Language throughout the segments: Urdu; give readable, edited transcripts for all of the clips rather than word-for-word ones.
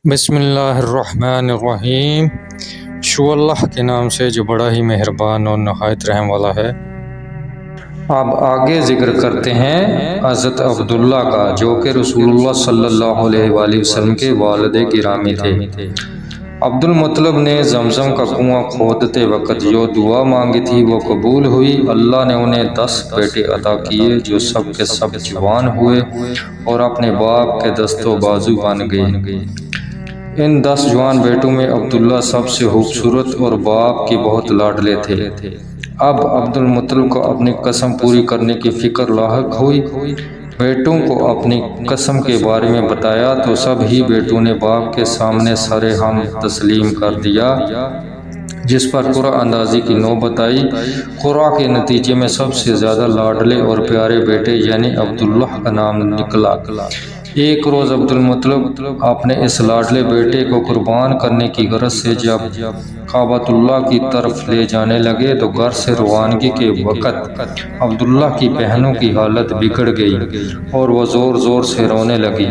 بسم اللہ الرحمن الرحیم۔ شو اللہ کے نام سے جو بڑا ہی مہربان اور نہایت رحم والا ہے۔ اب آگے ذکر کرتے ہیں حضرت عبداللہ کا، جو کہ رسول اللہ صلی اللہ علیہ وآلہ وسلم کے والد گرامی تھے۔ عبد المطلب نے زمزم کا کنواں کھودتے وقت جو دعا مانگی تھی وہ قبول ہوئی۔ اللہ نے انہیں 10 بیٹے عطا کیے جو سب کے سب جوان ہوئے اور اپنے باپ کے دست و بازو بن گئے۔ ان 10 جوان بیٹوں میں عبداللہ سب سے خوبصورت اور باپ کے بہت لاڈلے تھے۔ اب عبد المطلب کو اپنی قسم پوری کرنے کی فکر لاحق ہوئی۔ بیٹوں کو اپنی قسم کے بارے میں بتایا تو سب ہی بیٹوں نے باپ کے سامنے سر ہم تسلیم کر دیا، جس پر قرعہ اندازی کی نوبت آئی۔ قرعہ کے نتیجے میں سب سے زیادہ لاڈلے اور پیارے بیٹے یعنی عبداللہ کا نام نکلا۔ ایک روز عبد المطلب اپنے اس لاڈلے بیٹے کو قربان کرنے کی غرض سے جب کعبۃ اللہ کی طرف لے جانے لگے تو گھر سے روانگی کے وقت عبداللہ کی بہنوں کی حالت بگڑ گئی اور وہ زور زور سے رونے لگی،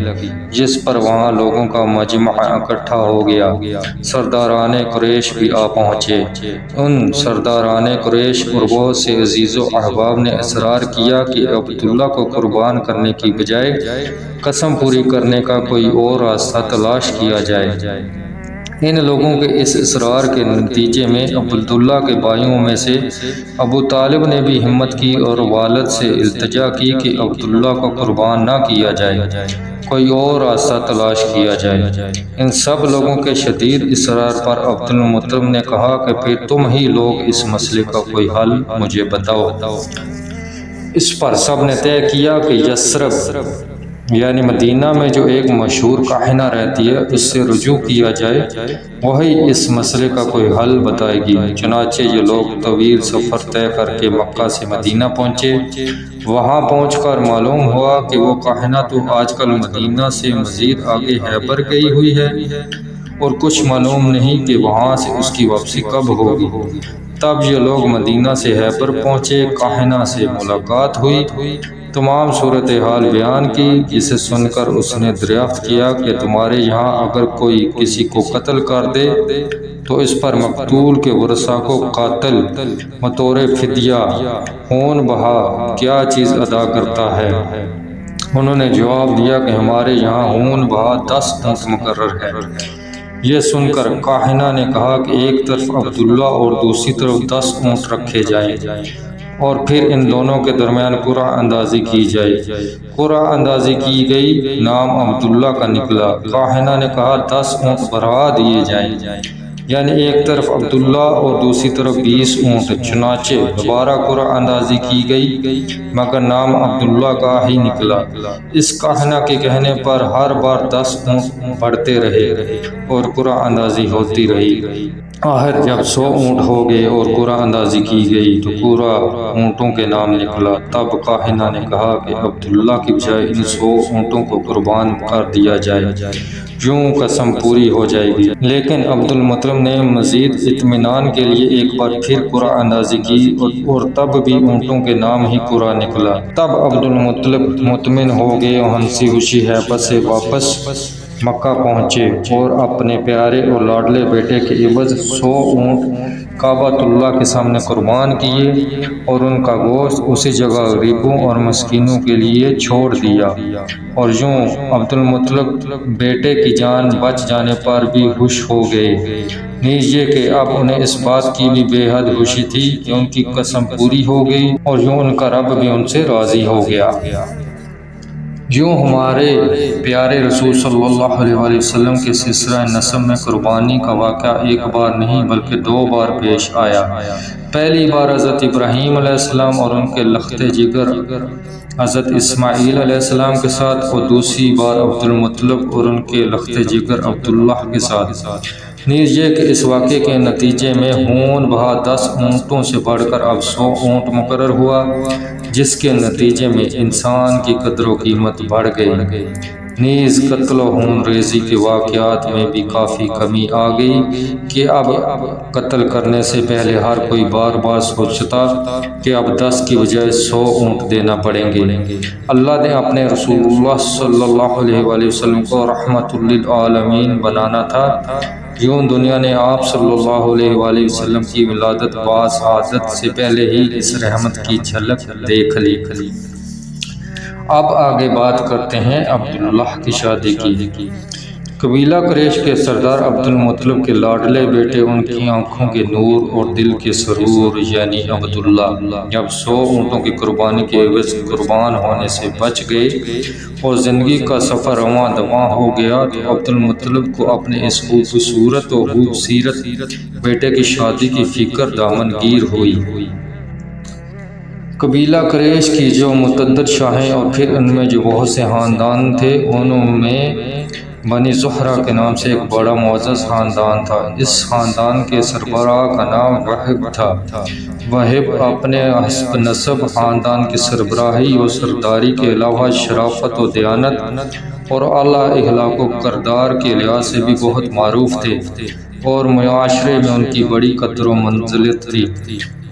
جس پر وہاں لوگوں کا مجمع اکٹھا ہو گیا۔ سرداران قریش بھی آ پہنچے۔ ان سرداران قریش اور بہت سے عزیز و احباب نے اصرار کیا کہ عبداللہ کو قربان کرنے کی بجائے قسم پوری کرنے کا کوئی اور راستہ تلاش کیا جائے۔ ان لوگوں کے اس اصرار کے نتیجے میں عبداللہ کے بھائیوں میں سے ابو طالب نے بھی ہمت کی اور والد سے التجا کی کہ عبداللہ کو قربان نہ کیا جائے، کوئی اور راستہ تلاش کیا جائے۔ ان سب لوگوں کے شدید اصرار پر عبد المطلب نے کہا کہ پھر تم ہی لوگ اس مسئلے کا کوئی حل مجھے بتاؤ۔ اس پر سب نے طے کیا کہ یثرب یعنی مدینہ میں جو ایک مشہور کاہنہ رہتی ہے اس سے رجوع کیا جائے، وہی اس مسئلے کا کوئی حل بتائے گی۔ چنانچہ یہ لوگ طویل سفر طے کر کے مکہ سے مدینہ پہنچے۔ وہاں پہنچ کر معلوم ہوا کہ وہ کاہنہ تو آج کل مدینہ سے مزید آگے خیبر گئی ہوئی ہے اور کچھ معلوم نہیں کہ وہاں سے اس کی واپسی کب ہوگی۔ تب یہ لوگ مدینہ سے خیبر پہنچے، کاہنہ سے ملاقات ہوئی، تمام صورتحال بیان کی، جسے سن کر اس نے دریافت کیا کہ تمہارے یہاں اگر کوئی کسی کو قتل کر دے تو اس پر مقتول کے ورثاء کو قاتل بطور فدیہ خون بہا کیا چیز ادا کرتا ہے؟ انہوں نے جواب دیا کہ ہمارے یہاں خون بہا 10 اونٹ مقرر ہے۔ یہ سن کر کاہنہ نے کہا کہ ایک طرف عبداللہ اور دوسری طرف 10 اونٹ رکھے جائیں اور پھر ان دونوں کے درمیان قرعہ اندازی کی جائے۔ قرعہ اندازی کی گئی، نام عبداللہ کا نکلا۔ کاہنہ نے کہا 10 اونٹ بڑھا دیے جائیں، یعنی ایک طرف عبداللہ اور دوسری طرف 20 اونٹ۔ چنانچہ دوبارہ قرعہ اندازی کی گئی مگر نام عبداللہ کا ہی نکلا۔ اس کاہنہ کے کہنے پر ہر بار 10 اونٹ بڑھتے رہے اور قرعہ اندازی ہوتی رہی۔ آخر جب 100 اونٹ ہو گئے اور قرعہ اندازی کی گئی تو پورا اونٹوں کے نام نکلا۔ تب کاہنہ نے کہا کہ عبداللہ کی بجائے ان 100 اونٹوں کو قربان کر دیا جائے، یوں قسم پوری ہو جائے گی۔ لیکن عبد المطلب نے مزید اطمینان کے لیے ایک بار پھر قرعہ اندازی کی اور تب بھی اونٹوں کے نام ہی قرعہ نکلا۔ تب عبد المطلب مطمئن ہو گئے اور ہنسی خوشی خیبر سے واپس مکہ پہنچے اور اپنے پیارے اور لاڈلے بیٹے کے عوض 100 اونٹ کعبۃ اللہ کے سامنے قربان کیے اور ان کا گوشت اسی جگہ غریبوں اور مسکینوں کے لیے چھوڑ دیا۔ اور یوں عبد المطلب بیٹے کی جان بچ جانے پر بھی خوش ہو گئے، نیز یہ کہ اب انہیں اس بات کی بھی بے حد خوشی تھی کہ ان کی قسم پوری ہو گئی اور یوں ان کا رب بھی ان سے راضی ہو گیا۔ یوں ہمارے پیارے رسول صلی اللہ علیہ وآلہ وسلم کے سلسلہ نسب میں قربانی کا واقعہ ایک بار نہیں بلکہ 2 بار پیش آیا۔ پہلی بار حضرت ابراہیم علیہ السلام اور ان کے لخت جگر حضرت اسماعیل علیہ السلام کے ساتھ، اور دوسری بار عبد المطلب اور ان کے لخت جگر عبداللہ کے ساتھ۔ نیز یہ کہ اس واقعے کے نتیجے میں خون بہا 10 اونٹوں سے بڑھ کر اب 100 اونٹ مقرر ہوا، جس کے نتیجے میں انسان کی قدر و قیمت بڑھ گئی۔ نیز قتل و خون ریزی کے واقعات میں بھی کافی کمی آ گئی کہ اب قتل کرنے سے پہلے ہر کوئی بار بار سوچتا کہ اب 10 کی بجائے 100 اونٹ دینا پڑیں گے۔ اللہ نے اپنے رسول اللہ صلی اللہ علیہ وآلہ وسلم کو رحمت للعالمین بنانا تھا، یوں دنیا نے آپ صلی اللہ علیہ وآلہ وسلم کی ولادت بعثت سے پہلے ہی اس رحمت کی جھلک دیکھ لی۔ اب آگے بات کرتے ہیں عبداللہ کی شادی کی۔ قبیلہ قریش کے سردار عبد المطلب کے لاڈلے بیٹے، ان کی آنکھوں کے نور اور دل کے سرور یعنی عبداللہ جب 100 اونٹوں کی قربانی کے عوض قربان ہونے سے بچ گئے اور زندگی کا سفر رواں دواں ہو گیا تو عبد المطلب کو اپنے اس خوبصورت و خوبصیرت بیٹے کی شادی کی فکر دامن گیر ہوئی۔ قبیلہ قریش کی جو متعدد شاہیں اور پھر ان میں جو بہت سے خاندان تھے، ان میں بنی زہرہ کے نام سے ایک بڑا معزز خاندان تھا۔ اس خاندان کے سربراہ کا نام وہب تھا۔ وہب اپنے حسب نسب خاندان کی سربراہی و سرداری کے علاوہ شرافت و دیانت اور اعلیٰ اخلاق و کردار کے لحاظ سے بھی بہت معروف تھے اور معاشرے میں ان کی بڑی قدر و منزلت تھی۔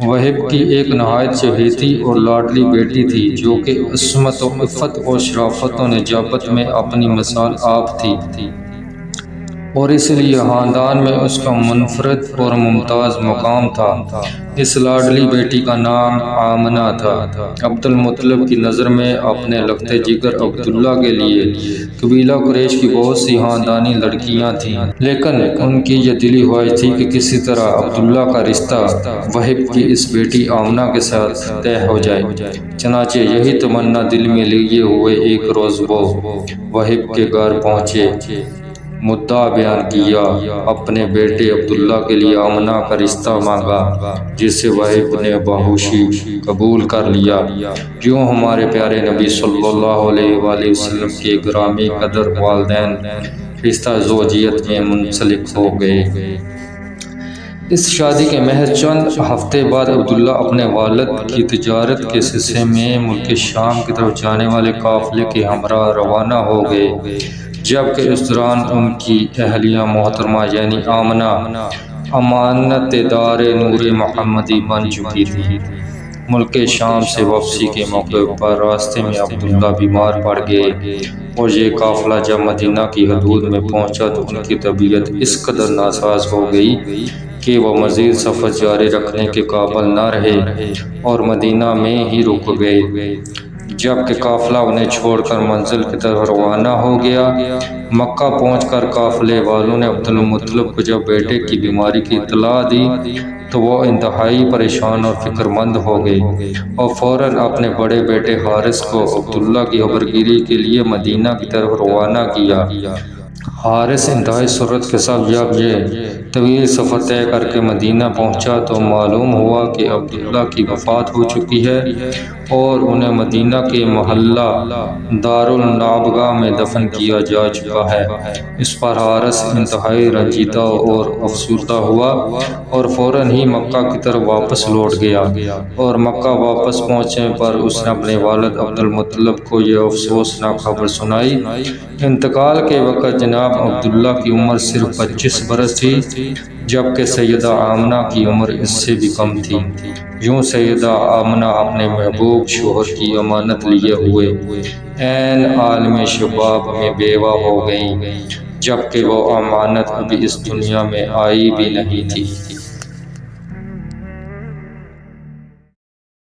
وہب کی ایک نہایت چہیتی اور لاڈلی بیٹی تھی جو کہ عصمت و عفت اور شرافت و نجابت میں اپنی مثال آپ تھی، اور اس لیے خاندان میں اس کا منفرد اور ممتاز مقام تھا۔ اس لاڈلی بیٹی کا نام آمنہ تھا۔ عبد المطلب کی نظر میں اپنے لگتے جگر عبداللہ کے لیے قبیلہ قریش کی بہت سی خاندانی لڑکیاں تھیں، لیکن ان کی یہ دلی خواہش تھی کہ کسی طرح عبداللہ کا رشتہ وہب کی اس بیٹی آمنہ کے ساتھ طے ہو جائے۔ چنانچہ یہی تمنا دل میں لیے ہوئے ایک روز وہ وہب کے گھر پہنچے، مدعا بیان کیا، اپنے بیٹے عبداللہ کے لیے آمنہ کا رشتہ مانگا، جسے وہب نے بہوشی قبول کر لیا۔ یوں ہمارے پیارے نبی صلی اللہ علیہ وآلہ وسلم کے گرامی قدر والدین رشتہ زوجیت میں منسلک ہو گئے۔ اس شادی کے محض چند ہفتے بعد عبداللہ اپنے والد کی تجارت کے سلسلے میں ملک شام کی طرف جانے والے قافلے کے ہمراہ روانہ ہو گئے، جبکہ اس دوران ان کی اہلیہ محترمہ یعنی آمنہ امانت دار نور محمدی بن چکی تھی۔ ملک شام سے واپسی کے موقع پر راستے میں عبداللہ بیمار پڑ گئے اور یہ قافلہ جب مدینہ کی حدود میں پہنچا تو ان کی طبیعت اس قدر ناساز ہو گئی کہ وہ مزید سفر جاری رکھنے کے قابل نہ رہے اور مدینہ میں ہی رک گئے۔ جبکہ قافلہ انہیں چھوڑ کر منزل کی طرف روانہ ہو گیا، مکہ پہنچ کر قافلے والوں نے عبد المطلب کو جب بیٹے کی بیماری کی اطلاع دی تو وہ انتہائی پریشان اور فکر مند ہو گئے اور فوراً اپنے بڑے بیٹے حارث کو عبداللہ کی خبرگیری کے لیے مدینہ کی طرف روانہ کیا۔ حارث انتہائی سرعت کے ساتھ جب یہ طویل سفر طے کر کے مدینہ پہنچا تو معلوم ہوا کہ عبداللہ کی وفات ہو چکی ہے اور انہیں مدینہ کے محلہ دارالنابغہ میں دفن کیا جا چکا ہے۔ اس پر حارث انتہائی رنجیدہ اور افسردہ ہوا اور فوراً ہی مکہ کی طرف واپس لوٹ گیا، اور مکہ واپس پہنچنے پر اس نے اپنے والد عبد المطلب کو یہ افسوسناک خبر سنائی۔ انتقال کے وقت جناب عبداللہ کی عمر صرف 25 برس تھی، جبکہ سیدہ آمنہ کی عمر اس سے بھی کم تھی۔ یوں سیدہ آمنہ اپنے محبوب شوہر کی امانت لیے ہوئے عین عالم شباب میں بیوہ ہو گئیں، جبکہ وہ امانت ابھی اس دنیا میں آئی بھی نہیں تھی۔